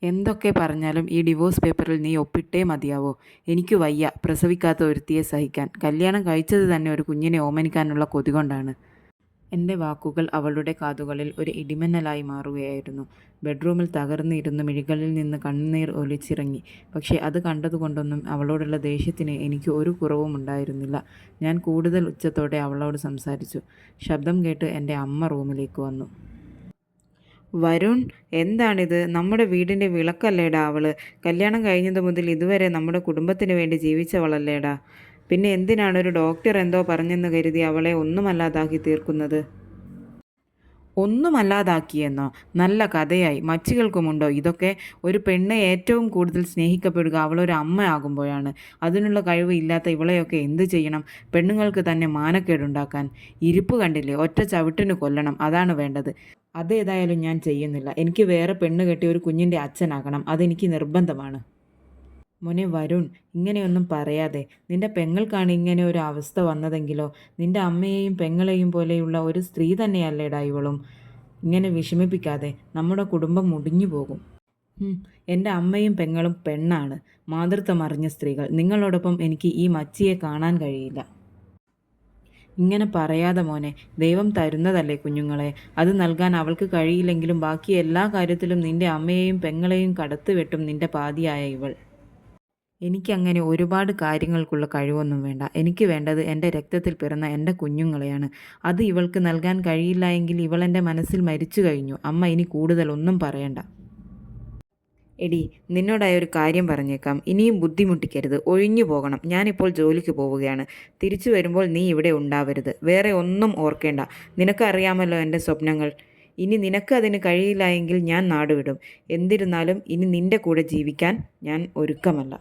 എന്തൊക്കെ പറഞ്ഞാലും ഈ ഡിവോഴ്സ് പേപ്പറിൽ നീ ഒപ്പിട്ടേ മതിയാവോ? എനിക്ക് വയ്യ പ്രസവിക്കാത്ത ഒരുത്തിയെ സഹിക്കാൻ. കല്യാണം കഴിച്ചത് തന്നെ ഒരു കുഞ്ഞിനെ ഓമനിക്കാനുള്ള കൊതി കൊണ്ടാണ്. എൻ്റെ വാക്കുകൾ അവളുടെ കാതുകളിൽ ഒരു ഇടിമിന്നലായി മാറുകയായിരുന്നു. ബെഡ്റൂമിൽ തകർന്നിരുന്ന് മിഴികളിൽ നിന്ന് കണ്ണുനീർ ഒലിച്ചിറങ്ങി. പക്ഷേ അത് കണ്ടതുകൊണ്ടൊന്നും അവളോടുള്ള ദേഷ്യത്തിന് എനിക്ക് ഒരു കുറവും ഉണ്ടായിരുന്നില്ല. ഞാൻ കൂടുതൽ ഉച്ചത്തോടെ അവളോട് സംസാരിച്ചു. ശബ്ദം കേട്ട് എൻ്റെ അമ്മ റൂമിലേക്ക് വന്നു. വരുൺ, എന്താണിത്? നമ്മുടെ വീടിൻ്റെ വിളക്കല്ലേടാ അവള്. കല്യാണം കഴിഞ്ഞതു മുതൽ ഇതുവരെ നമ്മുടെ കുടുംബത്തിന് വേണ്ടി ജീവിച്ചവളല്ലേടാ. പിന്നെ എന്തിനാണ് ഒരു ഡോക്ടർ എന്തോ പറഞ്ഞെന്ന് കരുതി അവളെ ഒന്നുമല്ലാതാക്കി തീർക്കുന്നത്? ഒന്നുമല്ലാതാക്കിയെന്നോ? നല്ല കഥയായി. മച്ചികൾക്കുമുണ്ടോ ഇതൊക്കെ? ഒരു പെണ്ണ് ഏറ്റവും കൂടുതൽ സ്നേഹിക്കപ്പെടുക അവളൊരു അമ്മയാകുമ്പോഴാണ്. അതിനുള്ള കഴിവ് ഇല്ലാത്ത ഇവളെയൊക്കെ എന്ത് ചെയ്യണം? പെണ്ണുങ്ങൾക്ക് തന്നെ മാനക്കേടുണ്ടാക്കാൻ. ഇരിപ്പ് കണ്ടില്ലേ? ഒറ്റ ചവിട്ടിന് കൊല്ലണം. അതാണ് വേണ്ടത്. അതേതായാലും ഞാൻ ചെയ്യുന്നില്ല. എനിക്ക് വേറെ പെണ്ണ് കെട്ടി ഒരു കുഞ്ഞിൻ്റെ അച്ഛനാകണം. അതെനിക്ക് നിർബന്ധമാണ്. മോനെ വരുൺ, ഇങ്ങനെയൊന്നും പറയാതെ. നിന്റെ പെങ്ങൾക്കാണ് ഇങ്ങനെ ഒരു അവസ്ഥ വന്നതെങ്കിലോ? നിന്റെ അമ്മയെയും പെങ്ങളെയും പോലെയുള്ള ഒരു സ്ത്രീ തന്നെയല്ലേടാ ഇവളും. ഇങ്ങനെ വിഷമിപ്പിക്കാതെ. നമ്മുടെ കുടുംബം മുടിഞ്ഞു പോകും. എൻ്റെ അമ്മയും പെങ്ങളും പെണ്ണാണ്, മാതൃത്വം അറിഞ്ഞ സ്ത്രീകൾ. നിങ്ങളോടൊപ്പം എനിക്ക് ഈ മച്ചിയെ കാണാൻ കഴിയില്ല. ഇങ്ങനെ പറയാതെ മോനെ. ദൈവം തരുന്നതല്ലേ കുഞ്ഞുങ്ങളെ. അത് നൽകാൻ അവൾക്ക് കഴിയില്ലെങ്കിലും ബാക്കി എല്ലാ കാര്യത്തിലും നിന്റെ അമ്മയെയും പെങ്ങളെയും കടത്തിവെട്ടും നിന്റെ പാതിയായ ഇവൾ. എനിക്കങ്ങനെ ഒരുപാട് കാര്യങ്ങൾക്കുള്ള കഴിവൊന്നും വേണ്ട. എനിക്ക് വേണ്ടത് എൻ്റെ രക്തത്തിൽ പിറന്ന എൻ്റെ കുഞ്ഞുങ്ങളെയാണ്. അത് ഇവൾക്ക് നൽകാൻ കഴിയില്ല എങ്കിൽ ഇവളെൻ്റെ മനസ്സിൽ മരിച്ചു കഴിഞ്ഞു. അമ്മ ഇനി കൂടുതൽ ഒന്നും പറയണ്ട. എടി, നിന്നോടായ ഒരു കാര്യം പറഞ്ഞേക്കാം. ഇനിയും ബുദ്ധിമുട്ടിക്കരുത്. ഒഴിഞ്ഞു പോകണം. ഞാനിപ്പോൾ ജോലിക്ക് പോവുകയാണ്. തിരിച്ചു വരുമ്പോൾ നീ ഇവിടെ ഉണ്ടാവരുത്. വേറെ ഒന്നും ഓർക്കേണ്ട. നിനക്കറിയാമല്ലോ എൻ്റെ സ്വപ്നങ്ങൾ. ഇനി നിനക്ക് അതിന് കഴിയില്ല എങ്കിൽ ഞാൻ നാടുവിടും. എന്നിരുന്നാലും ഇനി നിൻ്റെ കൂടെ ജീവിക്കാൻ ഞാൻ ഒരുക്കമല്ല.